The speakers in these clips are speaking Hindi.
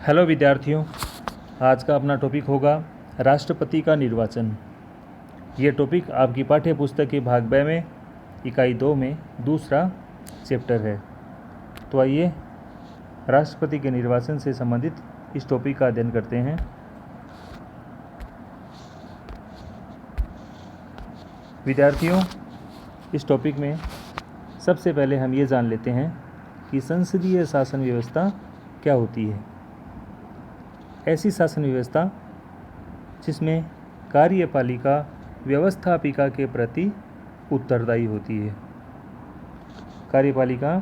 हेलो विद्यार्थियों, आज का अपना टॉपिक होगा राष्ट्रपति का निर्वाचन। ये टॉपिक आपकी पाठ्य पुस्तक के भाग ब में इकाई 2 में दूसरा चैप्टर है। तो आइए राष्ट्रपति के निर्वाचन से संबंधित इस टॉपिक का अध्ययन करते हैं। विद्यार्थियों, इस टॉपिक में सबसे पहले हम ये जान लेते हैं कि संसदीय शासन व्यवस्था क्या होती है। ऐसी शासन व्यवस्था जिसमें कार्यपालिका व्यवस्थापिका के प्रति उत्तरदायी होती है। कार्यपालिका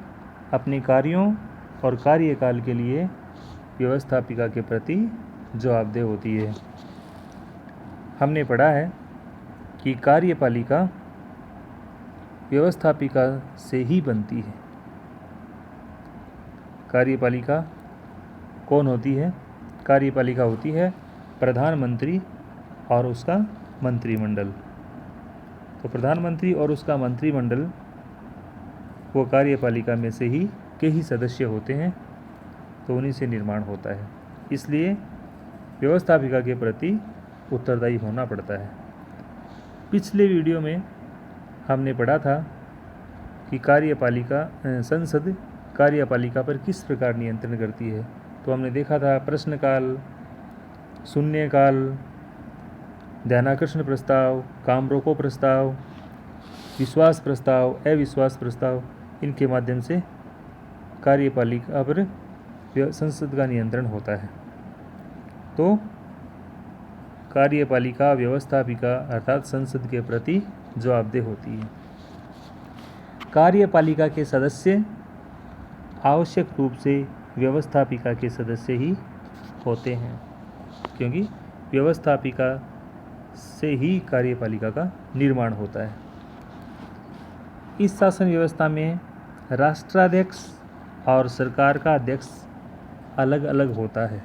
अपने कार्यों और कार्यकाल के लिए व्यवस्थापिका के प्रति जवाबदेह होती है। हमने पढ़ा है कि कार्यपालिका व्यवस्थापिका से ही बनती है। कार्यपालिका कौन होती है? कार्यपालिका होती है प्रधानमंत्री और उसका मंत्रिमंडल। तो प्रधानमंत्री और उसका मंत्रिमंडल वो कार्यपालिका में से ही के ही सदस्य होते हैं, तो उन्हीं से निर्माण होता है। इसलिए व्यवस्थापिका के प्रति उत्तरदायी होना पड़ता है। पिछले वीडियो में हमने पढ़ा था कि संसद कार्यपालिका पर किस प्रकार नियंत्रण करती है। तो हमने देखा था प्रश्नकाल, शून्यकाल, ध्यानाकर्षण प्रस्ताव, काम रोको प्रस्ताव, विश्वास प्रस्ताव, अविश्वास प्रस्ताव, इनके माध्यम से कार्यपालिका पर संसद का नियंत्रण होता है। तो कार्यपालिका व्यवस्थापिका अर्थात संसद के प्रति जवाबदेह होती है। कार्यपालिका के सदस्य आवश्यक रूप से व्यवस्थापिका के सदस्य ही होते हैं, क्योंकि व्यवस्थापिका से ही कार्यपालिका का निर्माण होता है। इस शासन व्यवस्था में राष्ट्राध्यक्ष और सरकार का अध्यक्ष अलग अलग होता है।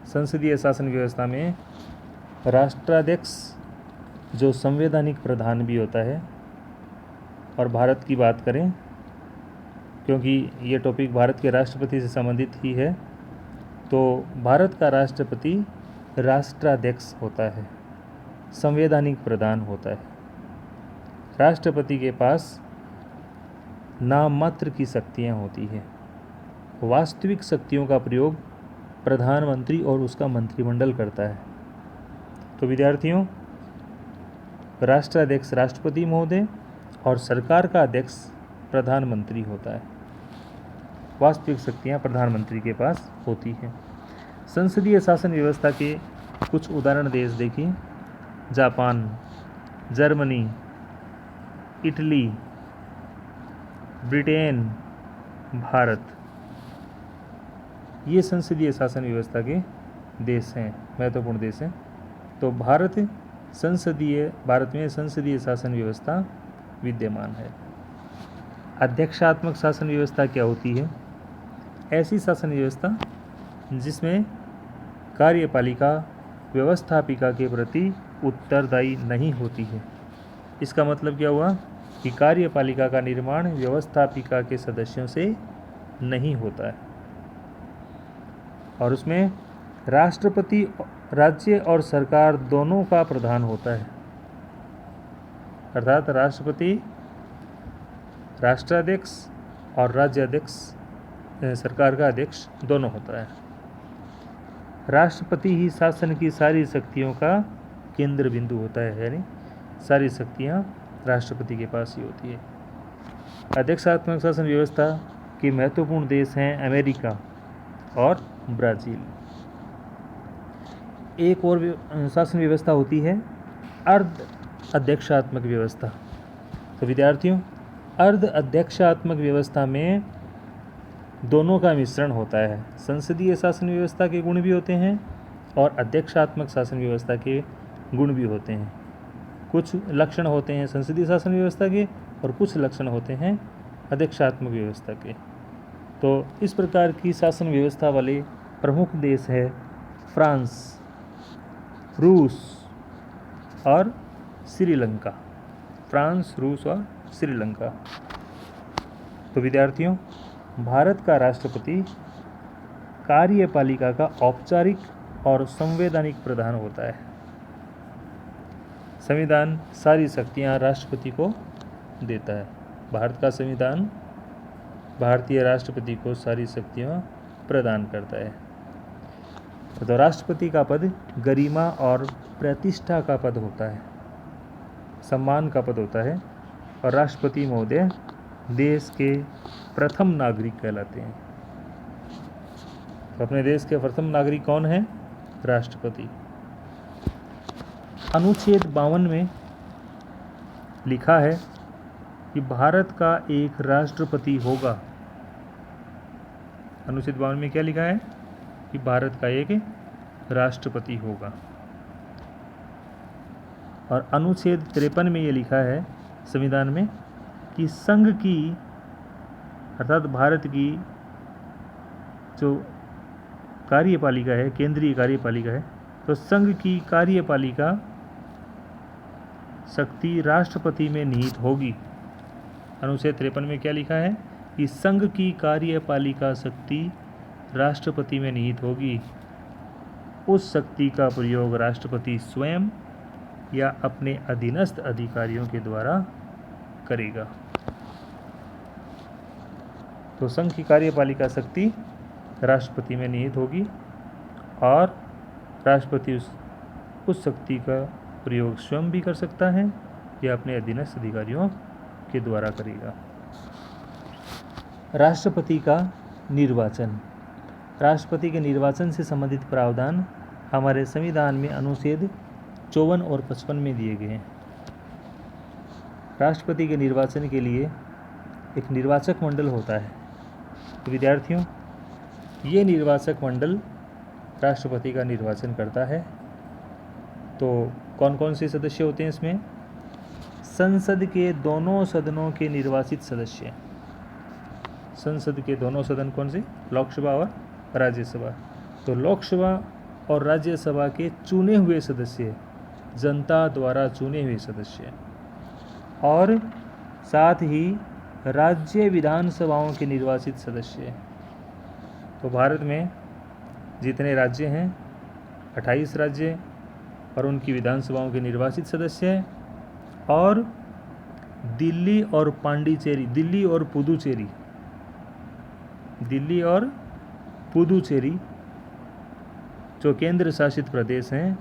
संसदीय शासन व्यवस्था में राष्ट्राध्यक्ष जो संवैधानिक प्रधान भी होता है, और भारत की बात करें क्योंकि ये टॉपिक भारत के राष्ट्रपति से संबंधित ही है, तो भारत का राष्ट्रपति राष्ट्राध्यक्ष होता है, संवैधानिक प्रधान होता है। राष्ट्रपति के पास नाम मात्र की शक्तियाँ होती हैं। वास्तविक शक्तियों का प्रयोग प्रधानमंत्री और उसका मंत्रिमंडल करता है। तो विद्यार्थियों, राष्ट्राध्यक्ष राष्ट्रपति महोदय और सरकार का अध्यक्ष प्रधानमंत्री होता है। वास्तविक शक्तियाँ प्रधानमंत्री के पास होती हैं। संसदीय शासन व्यवस्था के कुछ उदाहरण देश देखिए। Japan, Germany, Italy, Britain, Bharat, ये संसदीय शासन व्यवस्था के देश हैं, महत्वपूर्ण देश हैं। तो भारत में संसदीय शासन व्यवस्था विद्यमान है। अध्यक्षात्मक शासन व्यवस्था क्या होती है? ऐसी शासन व्यवस्था जिसमें कार्यपालिका व्यवस्थापिका के प्रति उत्तरदायी नहीं होती है। इसका मतलब क्या हुआ कि कार्यपालिका का निर्माण व्यवस्थापिका के सदस्यों से नहीं होता है, और उसमें राष्ट्रपति राज्य और सरकार दोनों का प्रधान होता है। अर्थात राष्ट्रपति राष्ट्राध्यक्ष और राज्याध्यक्ष सरकार का अध्यक्ष दोनों होता है। राष्ट्रपति ही शासन की सारी शक्तियों का केंद्र बिंदु होता है, यानी सारी शक्तियाँ राष्ट्रपति के पास ही होती है। अध्यक्षात्मक शासन व्यवस्था के महत्वपूर्ण देश हैं अमेरिका और ब्राज़ील। एक और शासन व्यवस्था होती है अर्ध अध्यक्षात्मक व्यवस्था। तो विद्यार्थियों, अर्ध अध्यक्षात्मक व्यवस्था में दोनों का मिश्रण होता है। संसदीय शासन व्यवस्था के गुण भी होते हैं और अध्यक्षात्मक शासन व्यवस्था के गुण भी होते हैं। कुछ लक्षण होते हैं संसदीय शासन व्यवस्था के और कुछ लक्षण होते हैं अध्यक्षात्मक व्यवस्था के। तो इस प्रकार की शासन व्यवस्था वाले प्रमुख देश है फ्रांस, रूस और श्रीलंका। फ्रांस, रूस और श्रीलंका। तो विद्यार्थियों, भारत का राष्ट्रपति कार्यपालिका का औपचारिक और संवैधानिक प्रधान होता है। संविधान सारी शक्तियां राष्ट्रपति को देता है। भारत का संविधान भारतीय राष्ट्रपति को सारी शक्तियां प्रदान करता है। तो राष्ट्रपति का पद गरिमा और प्रतिष्ठा का पद होता है, सम्मान का पद होता है, और राष्ट्रपति महोदय देश के प्रथम नागरिक कहलाते हैं। तो अपने देश के प्रथम नागरिक कौन है? राष्ट्रपति। अनुच्छेद 52 में लिखा है कि भारत का एक राष्ट्रपति होगा। अनुच्छेद 52 में क्या लिखा है? कि भारत का एक राष्ट्रपति होगा। और अनुच्छेद 53 में ये लिखा है संविधान में कि संघ की अर्थात भारत की जो कार्यपालिका है, केंद्रीय कार्यपालिका है, तो संघ की कार्यपालिका शक्ति राष्ट्रपति में निहित होगी। अनुच्छेद 53 में क्या लिखा है? कि संघ की कार्यपालिका शक्ति राष्ट्रपति में निहित होगी। उस शक्ति का प्रयोग राष्ट्रपति स्वयं या अपने अधीनस्थ अधिकारियों के द्वारा करेगा। तो संघ की कार्यपालिका शक्ति राष्ट्रपति में निहित होगी और राष्ट्रपति उस शक्ति का प्रयोग स्वयं भी कर सकता है या अपने अधीनस्थ अधिकारियों के द्वारा करेगा। राष्ट्रपति का निर्वाचन। राष्ट्रपति के निर्वाचन से संबंधित प्रावधान हमारे संविधान में अनुच्छेद 54 और 55 में दिए गए हैं। राष्ट्रपति के निर्वाचन के लिए एक निर्वाचक मंडल होता है। तो विद्यार्थियों, ये निर्वाचक मंडल राष्ट्रपति का निर्वाचन करता है। तो कौन कौन से सदस्य होते हैं इसमें? संसद के दोनों सदनों के निर्वाचित सदस्य। संसद के दोनों सदन कौन से? लोकसभा और राज्यसभा। तो लोकसभा और राज्यसभा के चुने हुए सदस्य, जनता द्वारा चुने हुए सदस्य, और साथ ही राज्य विधानसभाओं के निर्वाचित सदस्य। तो भारत में जितने राज्य हैं 28 राज्य और उनकी विधानसभाओं के निर्वाचित सदस्य, और दिल्ली और पांडिचेरी, दिल्ली और पुदुचेरी जो केंद्र शासित प्रदेश हैं,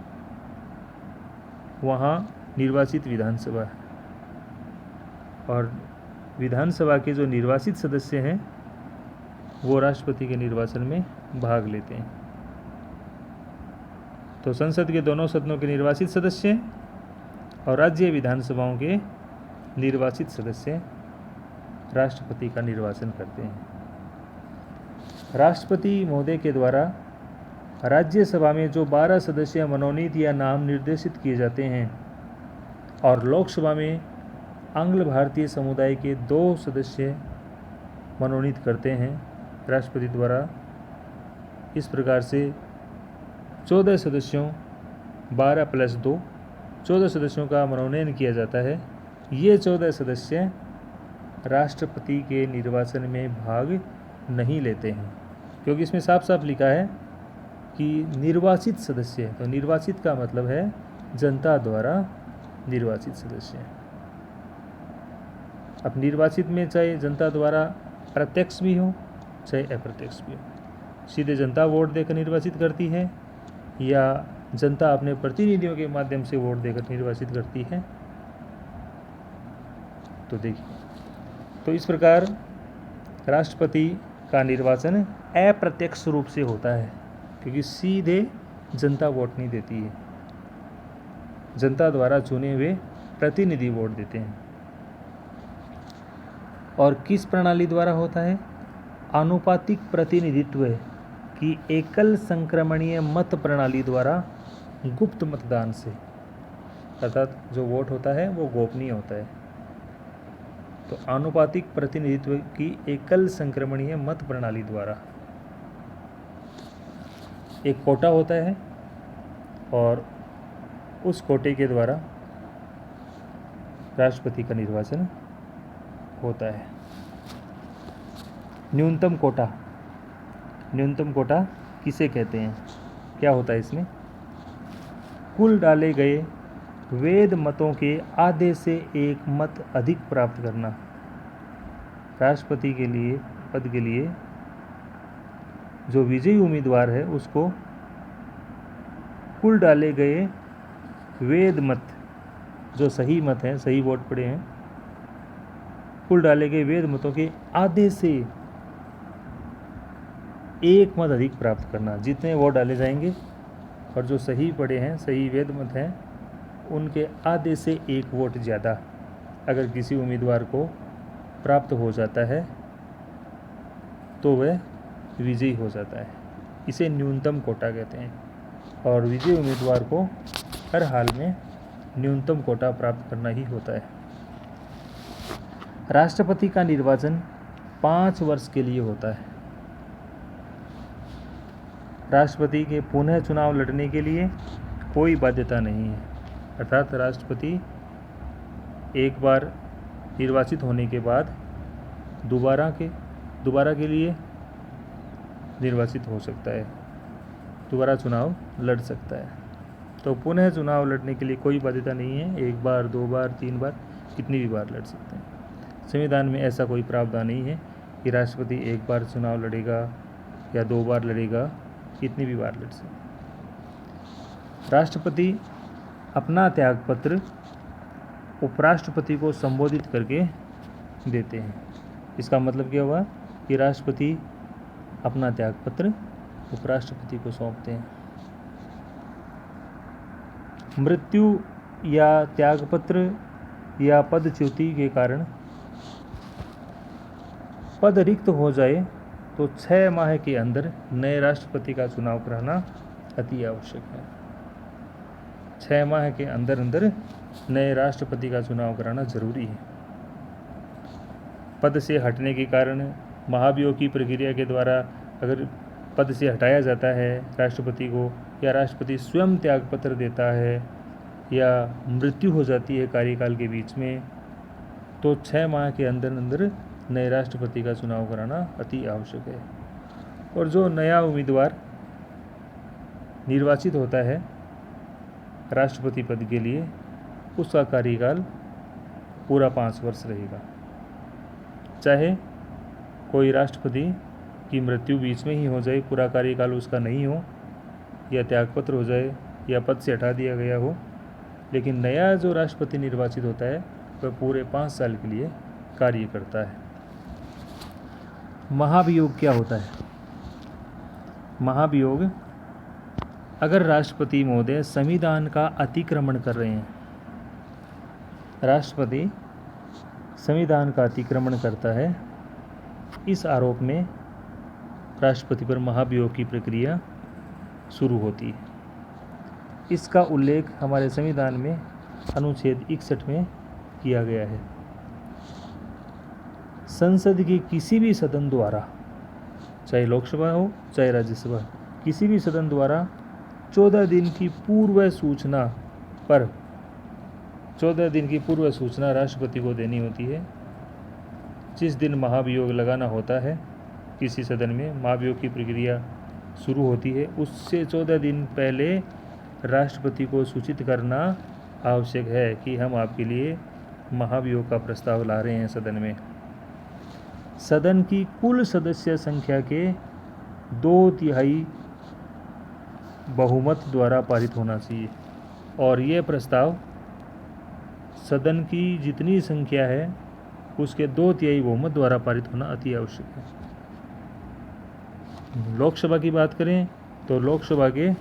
वहाँ निर्वाचित विधानसभा है। और विधानसभा के जो निर्वाचित सदस्य हैं वो राष्ट्रपति के निर्वाचन में भाग लेते हैं। तो संसद के दोनों सदनों के निर्वाचित सदस्य और राज्य विधानसभाओं के निर्वाचित सदस्य राष्ट्रपति का निर्वाचन करते हैं। राष्ट्रपति महोदय के द्वारा राज्यसभा में जो 12 सदस्य मनोनीत या नाम निर्देशित किए जाते हैं, और लोकसभा में आंग्ल भारतीय समुदाय के 2 सदस्य मनोनीत करते हैं राष्ट्रपति द्वारा। इस प्रकार से 14 सदस्यों 12 + 2 14 सदस्यों का मनोनयन किया जाता है। ये 14 सदस्य राष्ट्रपति के निर्वाचन में भाग नहीं लेते हैं, क्योंकि इसमें साफ साफ लिखा है कि निर्वाचित सदस्य। तो निर्वाचित का मतलब है जनता द्वारा निर्वाचित सदस्य। अब निर्वाचित में चाहे जनता द्वारा प्रत्यक्ष भी हो चाहे अप्रत्यक्ष भी हो, सीधे जनता वोट देकर निर्वाचित करती है या जनता अपने प्रतिनिधियों के माध्यम से वोट देकर निर्वाचित करती है। तो देखिए, तो इस प्रकार राष्ट्रपति का निर्वाचन अप्रत्यक्ष रूप से होता है, क्योंकि सीधे जनता वोट नहीं देती है, जनता द्वारा चुने हुए प्रतिनिधि वोट देते हैं। और किस प्रणाली द्वारा होता है? आनुपातिक प्रतिनिधित्व की एकल संक्रमणीय मत प्रणाली द्वारा, गुप्त मतदान से, अर्थात जो वोट होता है वो गोपनीय होता है। तो आनुपातिक प्रतिनिधित्व की एकल संक्रमणीय मत प्रणाली द्वारा एक कोटा होता है और उस कोटे के द्वारा राष्ट्रपति का निर्वाचन होता है। न्यूनतम कोटा न्यूनतम कोटा किसे कहते हैं? क्या होता है इसमें? कुल डाले गए वेद मतों के आधे से एक मत अधिक प्राप्त करना। राष्ट्रपति के लिए पद के लिए जो विजयी उम्मीदवार है उसको कुल डाले गए वेद मत, जो सही मत हैं, सही वोट पड़े हैं, कुल डाले गए वेद मतों के आधे से एक मत अधिक प्राप्त करना। जितने वोट डाले जाएंगे और जो सही पड़े हैं, सही वेद मत हैं, उनके आधे से एक वोट ज़्यादा अगर किसी उम्मीदवार को प्राप्त हो जाता है तो वह विजयी हो जाता है। इसे न्यूनतम कोटा कहते हैं और विजयी उम्मीदवार को हर हाल में न्यूनतम कोटा प्राप्त करना ही होता है। राष्ट्रपति का निर्वाचन 5 वर्ष के लिए होता है। राष्ट्रपति के पुनः चुनाव लड़ने के लिए कोई बाध्यता नहीं है, अर्थात राष्ट्रपति एक बार निर्वाचित होने के बाद दोबारा के लिए निर्वाचित हो सकता है, दोबारा चुनाव लड़ सकता है। तो पुनः चुनाव लड़ने के लिए कोई बाध्यता नहीं है, 1 बार 2 बार 3 बार कितनी भी बार लड़ सकते हैं। संविधान में ऐसा कोई प्रावधान नहीं है कि राष्ट्रपति 1 बार चुनाव लड़ेगा या 2 बार लड़ेगा, कितनी भी बार लड़ सकते। राष्ट्रपति अपना त्यागपत्र उपराष्ट्रपति को संबोधित करके देते हैं। इसका मतलब क्या हुआ कि राष्ट्रपति अपना त्यागपत्र उपराष्ट्रपति को सौंपते हैं। मृत्यु या त्यागपत्र या पदच्युति के कारण पद रिक्त हो जाए तो 6 माह के अंदर नए राष्ट्रपति का चुनाव कराना अति आवश्यक है। 6 माह के अंदर नए राष्ट्रपति का चुनाव कराना जरूरी है। पद से हटने के कारण महाभियोग की प्रक्रिया के द्वारा अगर पद से हटाया जाता है राष्ट्रपति को, या राष्ट्रपति स्वयं त्यागपत्र देता है, या मृत्यु हो जाती है कार्यकाल के बीच में, तो 6 माह के अंदर नए राष्ट्रपति का चुनाव कराना अति आवश्यक है। और जो नया उम्मीदवार निर्वाचित होता है राष्ट्रपति पद के लिए, उसका कार्यकाल पूरा 5 वर्ष रहेगा। चाहे कोई राष्ट्रपति की मृत्यु बीच में ही हो जाए, पूरा कार्यकाल उसका नहीं हो, या त्यागपत्र हो जाए, या पद से हटा दिया गया हो, लेकिन नया जो राष्ट्रपति निर्वाचित होता है वह पूरे 5 साल के लिए कार्य करता है। महाभियोग क्या होता है? महाभियोग, अगर राष्ट्रपति महोदय संविधान का अतिक्रमण कर रहे हैं, राष्ट्रपति संविधान का अतिक्रमण करता है, इस आरोप में राष्ट्रपति पर महाभियोग की प्रक्रिया शुरू होती है। इसका उल्लेख हमारे संविधान में अनुच्छेद 61 में किया गया है। संसद के किसी भी सदन द्वारा, चाहे लोकसभा हो चाहे राज्यसभा, किसी भी सदन द्वारा 14 दिन की पूर्व सूचना पर 14 दिन की पूर्व सूचना राष्ट्रपति को देनी होती है। जिस दिन महाभियोग लगाना होता है किसी सदन में, महाभियोग की प्रक्रिया शुरू होती है, उससे 14 दिन पहले राष्ट्रपति को सूचित करना आवश्यक है कि हम आपके लिए महाभियोग का प्रस्ताव ला रहे हैं सदन में। सदन की कुल सदस्य संख्या के 2/3 बहुमत द्वारा पारित होना चाहिए, और ये प्रस्ताव सदन की जितनी संख्या है उसके 2/3 बहुमत द्वारा पारित होना अति आवश्यक है। लोकसभा की बात करें तो लोकसभा के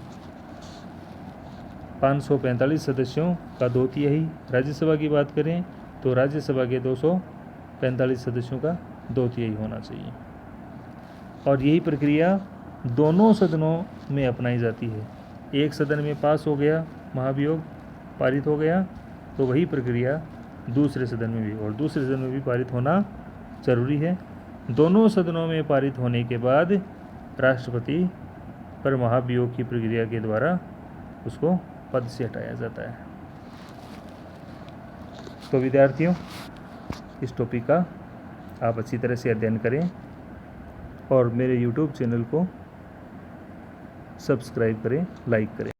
545 सदस्यों का 2/3, राज्यसभा की बात करें तो राज्यसभा के 245 सदस्यों का 2/3 होना चाहिए। और यही प्रक्रिया दोनों सदनों में अपनाई जाती है। एक सदन में पास हो गया महाभियोग, पारित हो गया, तो वही प्रक्रिया दूसरे सदन में भी, और दूसरे सदन में भी पारित होना जरूरी है। दोनों सदनों में पारित होने के बाद राष्ट्रपति पर महाभियोग की प्रक्रिया के द्वारा उसको पद से हटाया जाता है। तो विद्यार्थियों, इस टॉपिक का आप अच्छी तरह से अध्ययन करें और मेरे YouTube चैनल को सब्सक्राइब करें, लाइक करें।